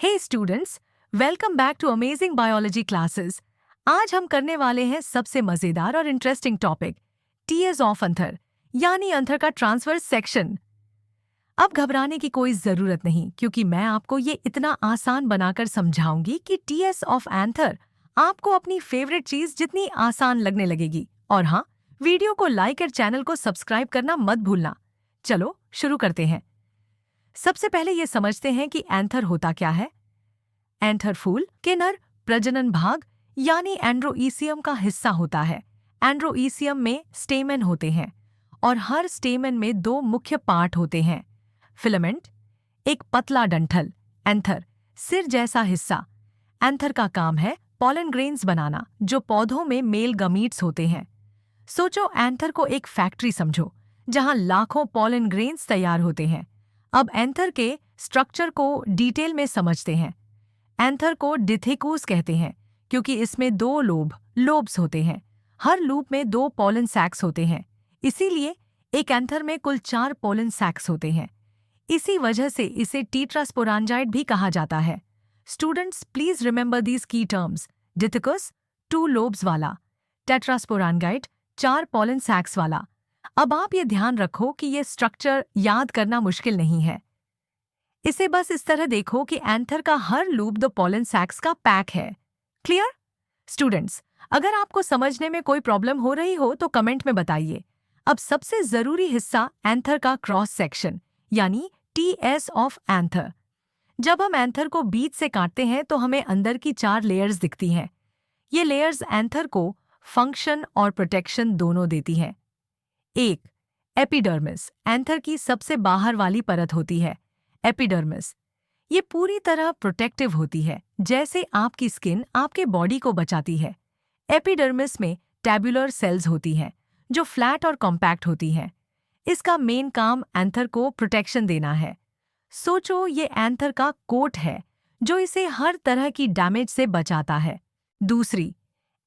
Hey students, welcome back to amazing biology classes. आज हम करने वाले हैं सबसे मजेदार और interesting topic, TS of anther, यानी एंथर का ट्रांसवर्स सेक्शन। अब घबराने की कोई जरूरत नहीं, क्योंकि मैं आपको ये इतना आसान बनाकर समझाऊंगी कि टीएस ऑफ एंथर आपको अपनी फेवरेट चीज जितनी आसान लगने लगेगी। और हाँ, वीडियो को लाइक और चैनल को सब्सक्राइब करना मत भूलना। चलो शुरू करते हैं। सबसे पहले ये समझते हैं कि एंथर होता क्या है। एंथर फूल के नर प्रजनन भाग यानी एंड्रोईसियम का हिस्सा होता है। एंड्रोईसियम में स्टेमन होते हैं और हर स्टेमन में दो मुख्य पार्ट होते हैं। फिलामेंट, एक पतला डंठल, एंथर, सिर जैसा हिस्सा। एंथर का काम है पॉलन ग्रेन्स बनाना, जो पौधों में मेल गमीट्स होते हैं। सोचो, एंथर को एक फैक्ट्री समझो जहां लाखों पॉलन ग्रेन्स तैयार होते हैं। अब एंथर के स्ट्रक्चर को डिटेल में समझते हैं। एंथर को डिथेकूस कहते हैं क्योंकि इसमें दो लोब्स होते हैं। हर लूप में दो पोलन सैक्स होते हैं, इसीलिए एक एंथर में कुल 4 पोलन सैक्स होते हैं। इसी वजह से इसे टीट्रास्पोरांजाइट भी कहा जाता है। स्टूडेंट्स, प्लीज रिमेंबर दीज की टर्म्स। डिथेकस 2 लोब्स वाला, टेट्रास्पोरांगाइट 4 पोलन सैक्स वाला। अब आप ये ध्यान रखो कि ये स्ट्रक्चर याद करना मुश्किल नहीं है। इसे बस इस तरह देखो कि एंथर का हर लूप दो पोलन सैक्स का पैक है। क्लियर? स्टूडेंट्स, अगर आपको समझने में कोई प्रॉब्लम हो रही हो तो कमेंट में बताइए। अब सबसे जरूरी हिस्सा, एंथर का क्रॉस सेक्शन यानी टीएस ऑफ एंथर। जब हम एंथर को बीच से काटते हैं तो हमें अंदर की 4 लेयर्स दिखती हैं। ये लेयर्स एंथर को फंक्शन और प्रोटेक्शन दोनों देती हैं। 1. एपिडर्मिस, एंथर की सबसे बाहर वाली परत होती है। एपिडर्मिस ये पूरी तरह प्रोटेक्टिव होती है, जैसे आपकी स्किन आपके बॉडी को बचाती है। एपिडर्मिस में टैब्यूलर सेल्स होती हैं जो फ्लैट और कॉम्पैक्ट होती हैं। इसका मेन काम एंथर को प्रोटेक्शन देना है। सोचो, ये एंथर का कोट है जो इसे हर तरह की डैमेज से बचाता है। दूसरी,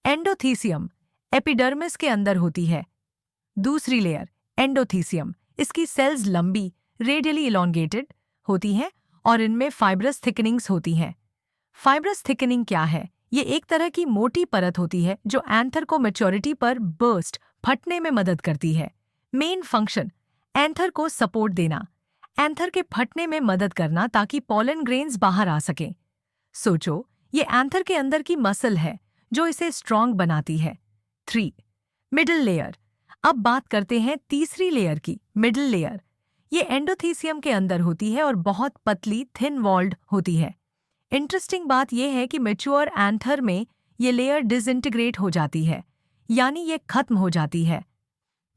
एंडोथीसियम, एपिडर्मिस के अंदर होती है। दूसरी लेयर, एंडोथीसियम, इसकी सेल्स लंबी, रेडियली इलोंगेटेड होती हैं और इनमें फाइब्रस थिकनिंग्स होती हैं। फाइब्रस थिकनिंग क्या है? ये एक तरह की मोटी परत होती है जो एंथर को मैच्योरिटी पर फटने में मदद करती है। मेन फंक्शन, एंथर को सपोर्ट देना, एंथर के फटने में मदद करना ताकि पॉलन ग्रेन्स बाहर आ सकें। सोचो, ये एंथर के अंदर की मसल है जो इसे स्ट्रॉन्ग बनाती है। 3. Middle layer. अब बात करते हैं तीसरी लेयर की, मिडिल लेयर। ये एंडोथीसियम के अंदर होती है और बहुत पतली, थिन वॉल्ड होती है। इंटरेस्टिंग बात यह है कि मैच्योर एंथर में ये लेयर डिसइंटीग्रेट हो जाती है, यानी ये खत्म हो जाती है।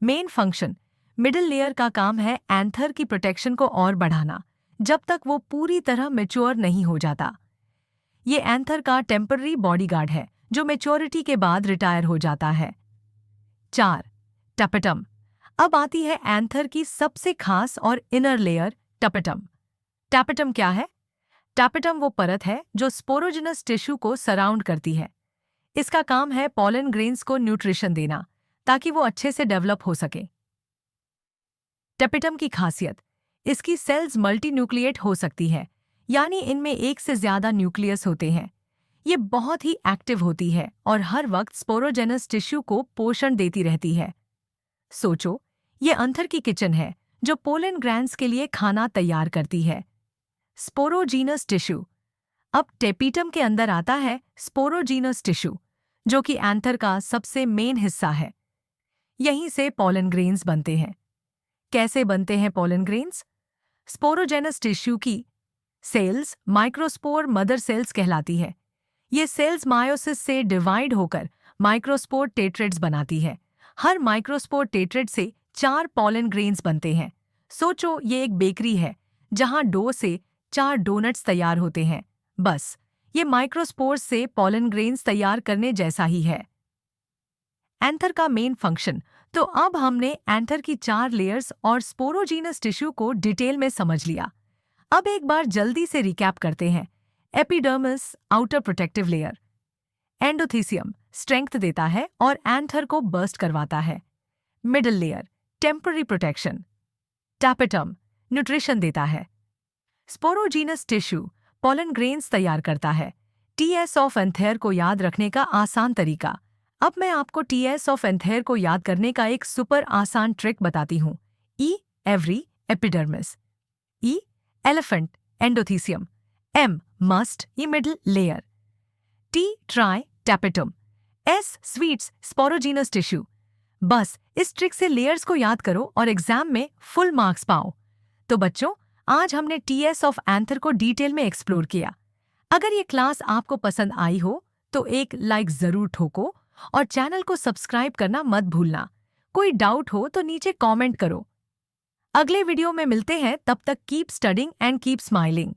मेन फंक्शन, मिडिल लेयर का काम है एंथर की प्रोटेक्शन को और बढ़ाना जब तक वो पूरी तरह मैच्योर नहीं हो जाता। ये एंथर का टेम्पररी बॉडीगार्ड है जो मैच्योरिटी के बाद रिटायर हो जाता है। 4. टपेटम। अब आती है एंथर की सबसे खास और इनर लेयर, टपेटम। टैपेटम क्या है? टैपेटम वो परत है जो स्पोरोजिनस टिश्यू को सराउंड करती है। इसका काम है पॉलन ग्रेन्स को न्यूट्रिशन देना ताकि वो अच्छे से डेवलप हो सके। टैपेटम की खासियत, इसकी सेल्स मल्टीन्यूक्लिएट हो सकती है, यानी इनमें एक से ज्यादा न्यूक्लियस होते हैं। ये बहुत ही एक्टिव होती है और हर वक्त स्पोरोजेनस टिश्यू को पोषण देती रहती है। सोचो, ये एंथर की किचन है जो पोलन ग्रैंड्स के लिए खाना तैयार करती है। Sporogenous tissue. अब टेपिटम के अंदर आता है स्पोरोजीनस टिश्यू, जो कि एंथर का सबसे मेन हिस्सा है। यहीं से पोलन ग्रेन्स बनते हैं। कैसे बनते हैं पोलन ग्रेन्स? स्पोरोजेनस टिश्यू की सेल्स माइक्रोस्पोर मदर सेल्स कहलाती है। ये सेल्स मायोसिस से डिवाइड होकर माइक्रोस्पोर टेट्रेड्स बनाती है। हर माइक्रोस्पोर टेट्रेड से 4 पोलन ग्रेन्स बनते हैं। सोचो, ये एक बेकरी है जहां डो से 4 डोनट्स तैयार होते हैं। बस, ये माइक्रोस्पोर्स से पोलन ग्रेन्स तैयार करने जैसा ही है। एंथर का मेन फंक्शन। तो अब हमने एंथर की 4 लेयर्स और स्पोरोजीनस टिश्यू को डिटेल में समझ लिया। अब एक बार जल्दी से रिकैप करते हैं। Epidermis, outer protective layer. Endothecium strength देता है और एंथर को बर्स्ट करवाता है। Middle layer, temporary protection. Tapetum nutrition देता है। स्पोरोजीनस टिश्यू पॉलन ग्रेन्स तैयार करता है। टीएस ऑफ एंथेर को याद रखने का आसान तरीका। अब मैं आपको टीएस ऑफ एंथेर को याद करने का एक सुपर आसान ट्रिक बताती हूँ। E every epidermis, E elephant endothecium, M must E middle layer, T try tapetum, S sweets sporogenous tissue. बस इस ट्रिक से लेयर्स को याद करो और एग्जाम में फुल मार्क्स पाओ। तो बच्चों, आज हमने टीएस ऑफ एंथर को डिटेल में एक्सप्लोर किया। अगर ये क्लास आपको पसंद आई हो तो एक लाइक जरूर ठोको और चैनल को सब्सक्राइब करना मत भूलना। कोई डाउट हो तो नीचे कमेंट करो। अगले वीडियो में मिलते हैं, तब तक keep studying and keep smiling.